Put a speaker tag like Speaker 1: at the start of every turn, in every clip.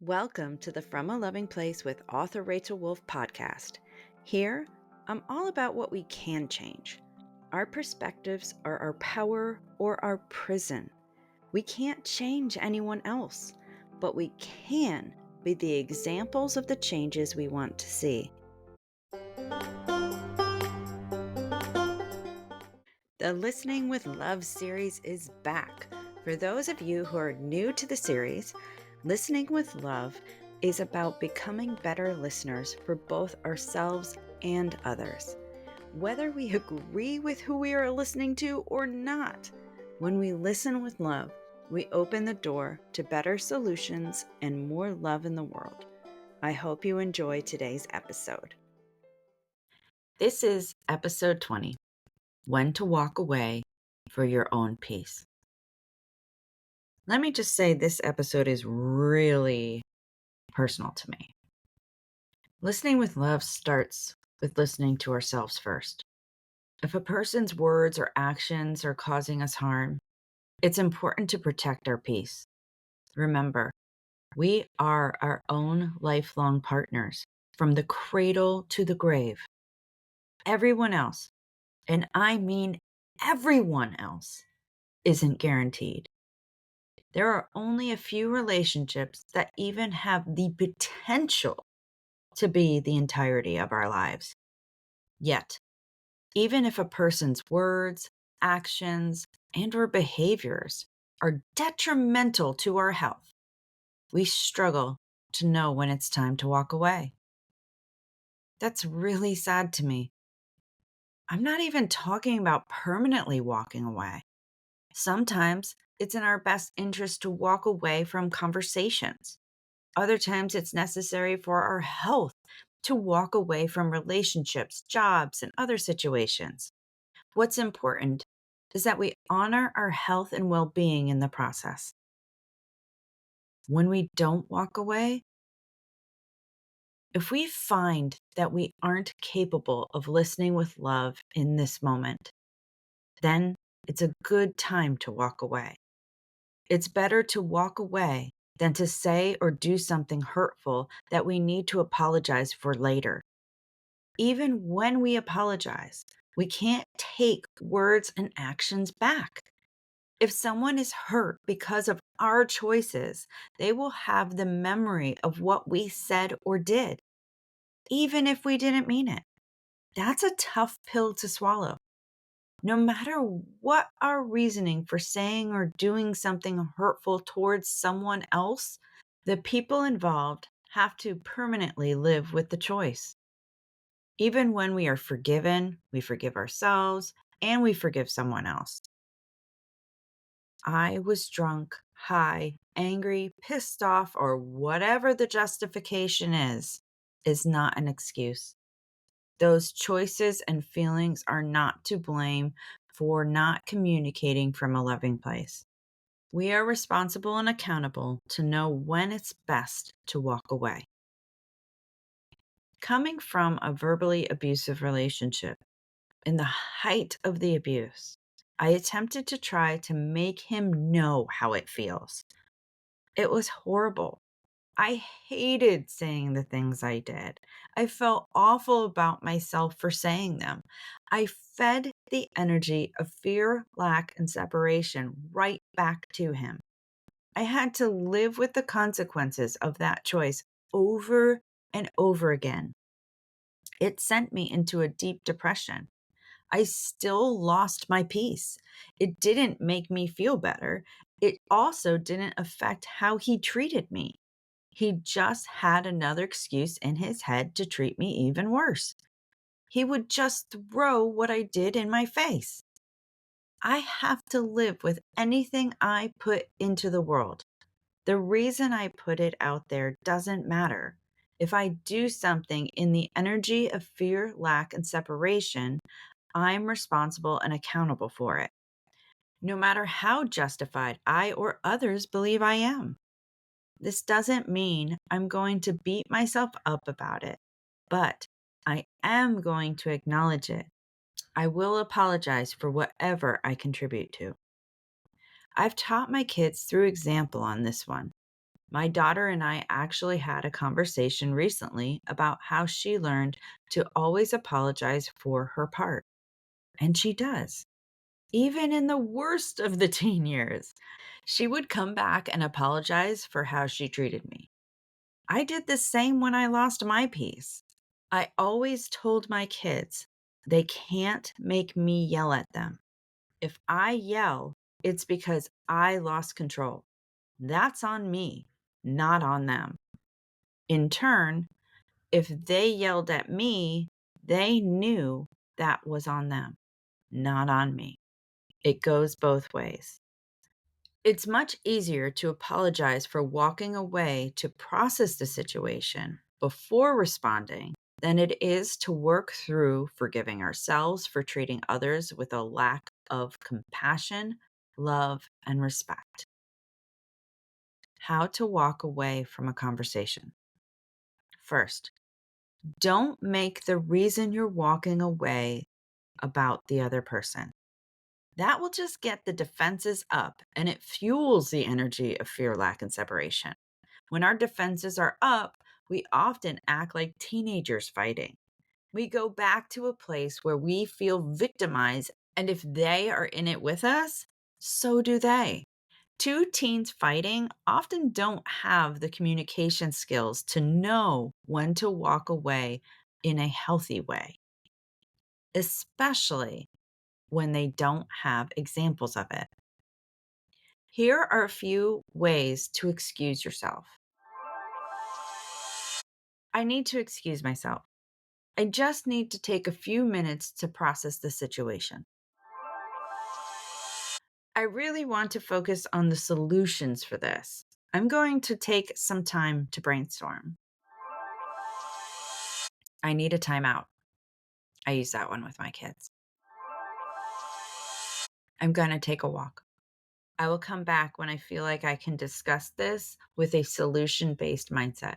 Speaker 1: Welcome to the From a Loving Place with author Rachel Wolf podcast. Here, I'm all about what we can change. Our perspectives are our power or our prison. We can't change anyone else, but we can be the examples of the changes we want to see. The Listening with Love series is back. For those of you who are new to the series, Listening with Love is about becoming better listeners for both ourselves and others. Whether we agree with who we are listening to or not, when we listen with love, we open the door to better solutions and more love in the world. I hope you enjoy today's episode. This is episode 20. When to walk away for your own peace. Let me just say this episode is really personal to me. Listening with love starts with listening to ourselves first. If a person's words or actions are causing us harm, it's important to protect our peace. Remember, we are our own lifelong partners from the cradle to the grave. Everyone else, and I mean everyone else, isn't guaranteed. There are only a few relationships that even have the potential to be the entirety of our lives. Yet, even if a person's words, actions, and/or behaviors are detrimental to our health, we struggle to know when it's time to walk away. That's really sad to me. I'm not even talking about permanently walking away. Sometimes it's in our best interest to walk away from conversations. Other times it's necessary for our health to walk away from relationships, jobs, and other situations. What's important is that we honor our health and well being in the process. When we don't walk away, if we find that we aren't capable of listening with love in this moment, then it's a good time to walk away. It's better to walk away than to say or do something hurtful that we need to apologize for later. Even when we apologize, we can't take words and actions back. If someone is hurt because of our choices, they will have the memory of what we said or did, even if we didn't mean it. That's a tough pill to swallow. No matter what our reasoning for saying or doing something hurtful towards someone else, the people involved have to permanently live with the choice. Even when we are forgiven, we forgive ourselves and we forgive someone else. I was drunk, high, angry, pissed off, or whatever the justification is not an excuse. Those choices and feelings are not to blame for not communicating from a loving place. We are responsible and accountable to know when it's best to walk away. Coming from a verbally abusive relationship, in the height of the abuse, I attempted to try to make him know how it feels. It was horrible. I hated saying the things I did. I felt awful about myself for saying them. I fed the energy of fear, lack, and separation right back to him. I had to live with the consequences of that choice over and over again. It sent me into a deep depression. I still lost my peace. It didn't make me feel better. It also didn't affect how he treated me. He just had another excuse in his head to treat me even worse. He would just throw what I did in my face. I have to live with anything I put into the world. The reason I put it out there doesn't matter. If I do something in the energy of fear, lack, and separation, I'm responsible and accountable for it, no matter how justified I or others believe I am. This doesn't mean I'm going to beat myself up about it, but I am going to acknowledge it. I will apologize for whatever I contribute to. I've taught my kids through example on this one. My daughter and I actually had a conversation recently about how she learned to always apologize for her part. And she does, even in the worst of the teen years. She would come back and apologize for how she treated me. I did the same when I lost my peace. I always told my kids they can't make me yell at them. If I yell, it's because I lost control. That's on me, not on them. In turn, if they yelled at me, they knew that was on them, not on me. It goes both ways. It's much easier to apologize for walking away to process the situation before responding than it is to work through forgiving ourselves for treating others with a lack of compassion, love, and respect. How to walk away from a conversation. First, don't make the reason you're walking away about the other person. That will just get the defenses up and it fuels the energy of fear, lack, and separation. When our defenses are up, we often act like teenagers fighting. We go back to a place where we feel victimized, and if they are in it with us, so do they. Two teens fighting often don't have the communication skills to know when to walk away in a healthy way, especially when they don't have examples of it. Here are a few ways to excuse yourself. I need to excuse myself. I just need to take a few minutes to process the situation. I really want to focus on the solutions for this. I'm going to take some time to brainstorm. I need a timeout. I use that one with my kids. I'm going to take a walk. I will come back when I feel like I can discuss this with a solution based mindset.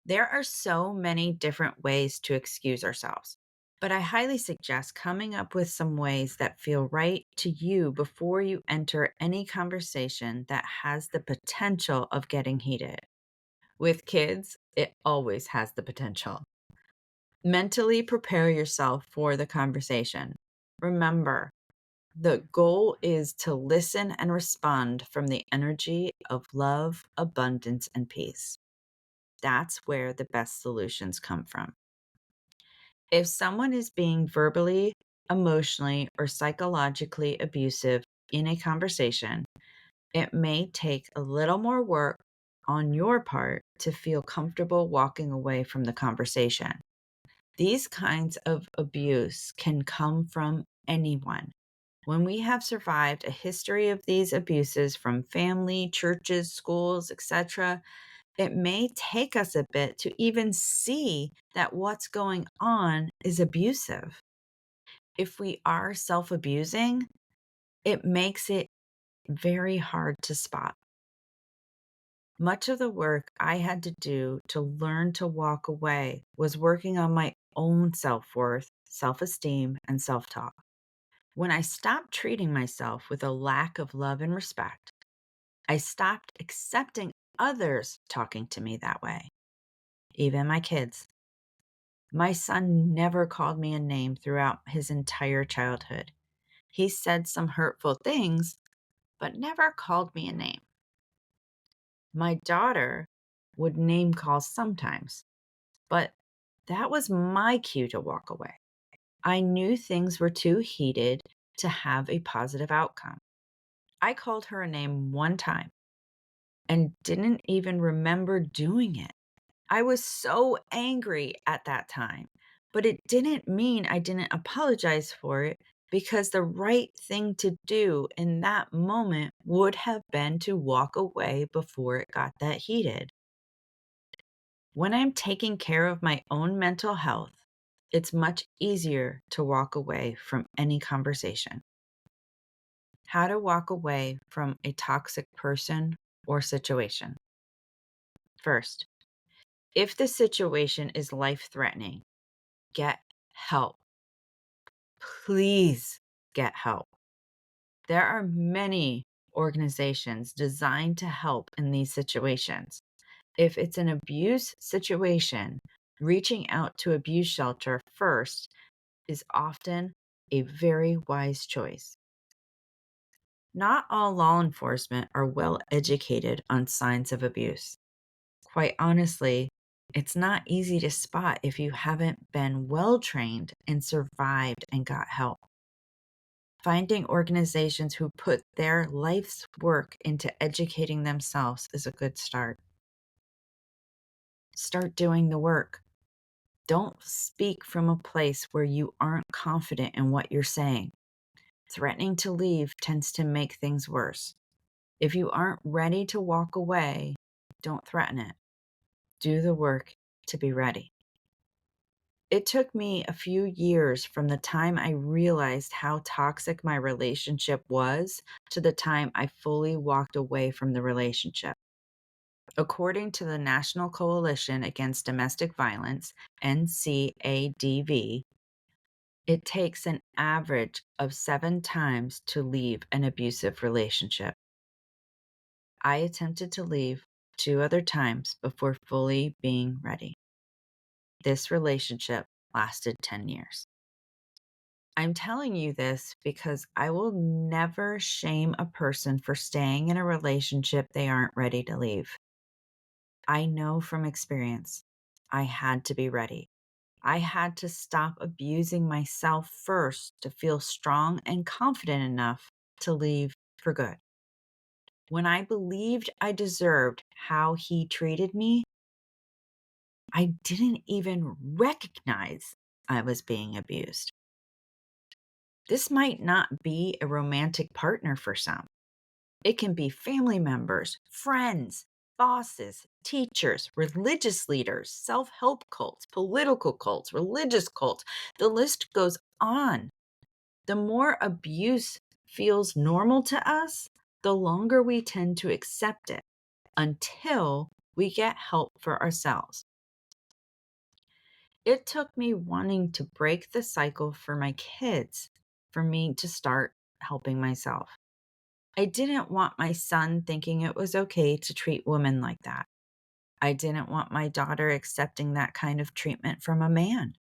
Speaker 1: There are so many different ways to excuse ourselves, but I highly suggest coming up with some ways that feel right to you before you enter any conversation that has the potential of getting heated. With kids, it always has the potential. Mentally prepare yourself for the conversation. Remember, the goal is to listen and respond from the energy of love, abundance, and peace. That's where the best solutions come from. If someone is being verbally, emotionally, or psychologically abusive in a conversation, it may take a little more work on your part to feel comfortable walking away from the conversation. These kinds of abuse can come from anyone. When we have survived a history of these abuses from family, churches, schools, etc., it may take us a bit to even see that what's going on is abusive. If we are self abusing, it makes it very hard to spot. Much of the work I had to do to learn to walk away was working on my own self worth, self esteem, and self talk. When I stopped treating myself with a lack of love and respect, I stopped accepting others talking to me that way, even my kids. My son never called me a name throughout his entire childhood. He said some hurtful things, but never called me a name. My daughter would name call sometimes, but that was my cue to walk away. I knew things were too heated to have a positive outcome. I called her a name one time and didn't even remember doing it. I was so angry at that time, but it didn't mean I didn't apologize for it because the right thing to do in that moment would have been to walk away before it got that heated. When I'm taking care of my own mental health, it's much easier to walk away from any conversation. How to walk away from a toxic person or situation. First, if the situation is life threatening, get help. Please get help. There are many organizations designed to help in these situations. If it's an abuse situation, reaching out to abuse shelter first is often a very wise choice. Not all law enforcement are well educated on signs of abuse. Quite honestly, it's not easy to spot if you haven't been well trained and survived and got help. Finding organizations who put their life's work into educating themselves is a good start. Start doing the work. Don't speak from a place where you aren't confident in what you're saying. Threatening to leave tends to make things worse. If you aren't ready to walk away, don't threaten it. Do the work to be ready. It took me a few years from the time I realized how toxic my relationship was to the time I fully walked away from the relationship. According to the National Coalition Against Domestic Violence, NCADV, it takes an average of 7 times to leave an abusive relationship. I attempted to leave 2 other times before fully being ready. This relationship lasted 10 years. I'm telling you this because I will never shame a person for staying in a relationship they aren't ready to leave. I know from experience, I had to be ready. I had to stop abusing myself first to feel strong and confident enough to leave for good. When I believed I deserved how he treated me, I didn't even recognize I was being abused. This might not be a romantic partner for some. It can be family members, friends, bosses, teachers, religious leaders, self help cults, political cults, religious cults. The list goes on. The more abuse feels normal to us, the longer we tend to accept it until we get help for ourselves. It took me wanting to break the cycle for my kids for me to start helping myself. I didn't want my son thinking it was okay to treat women like that. I didn't want my daughter accepting that kind of treatment from a man.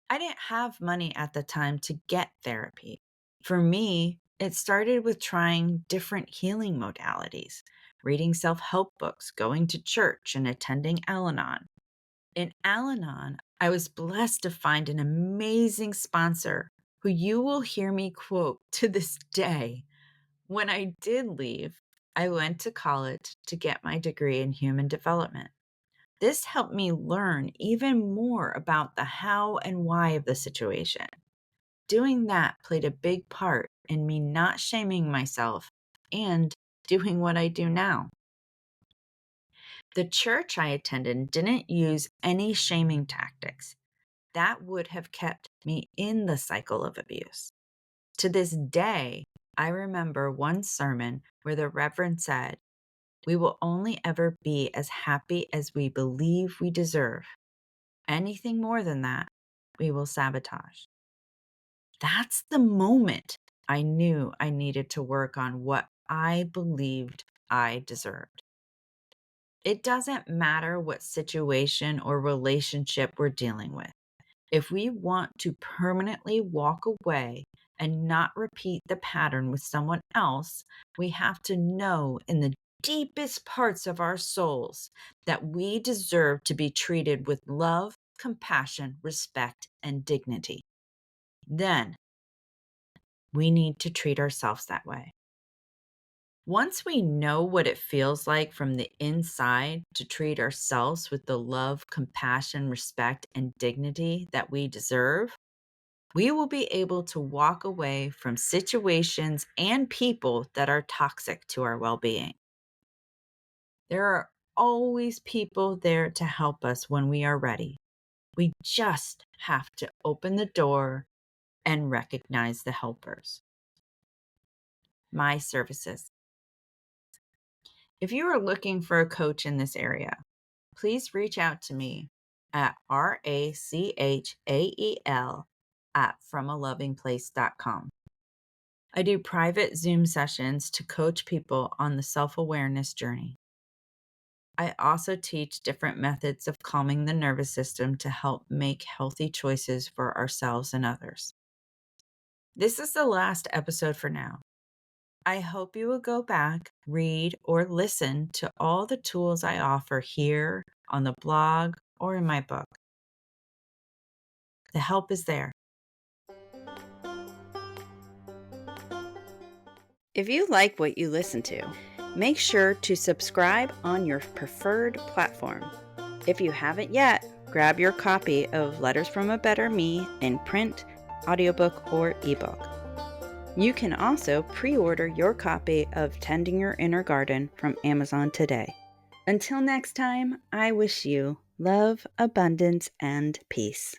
Speaker 1: I didn't have money at the time to get therapy. For me, it started with trying different healing modalities, reading self help books, going to church, and attending Al Anon. In Al Anon, I was blessed to find an amazing sponsor who you will hear me quote to this day. When I did leave, I went to college to get my degree in human development. This helped me learn even more about the how and why of the situation. Doing that played a big part in me not shaming myself and doing what I do now. The church I attended didn't use any shaming tactics. That would have kept me in the cycle of abuse. To this day, I remember one sermon where the Reverend said, "We will only ever be as happy as we believe we deserve. Anything more than that, we will sabotage." That's the moment I knew I needed to work on what I believed I deserved. It doesn't matter what situation or relationship we're dealing with. If we want to permanently walk away and not repeat the pattern with someone else, we have to know in the deepest parts of our souls that we deserve to be treated with love, compassion, respect, and dignity. Then we need to treat ourselves that way. Once we know what it feels like from the inside to treat ourselves with the love, compassion, respect, and dignity that we deserve, we will be able to walk away from situations and people that are toxic to our well being. There are always people there to help us when we are ready. We just have to open the door and recognize the helpers. My services. If you are looking for a coach in this area, please reach out to me at RACHAEL at FromALovingPlace.com. I do private Zoom sessions to coach people on the self-awareness journey. I also teach different methods of calming the nervous system to help make healthy choices for ourselves and others. This is the last episode for now. I hope you will go back, read, or listen to all the tools I offer here on the blog or in my book. The help is there. If you like what you listen to, make sure to subscribe on your preferred platform. If you haven't yet, grab your copy of Letters from a Better Me in print, audiobook, or ebook. You can also pre-order your copy of Tending Your Inner Garden from Amazon today. Until next time, I wish you love, abundance, and peace.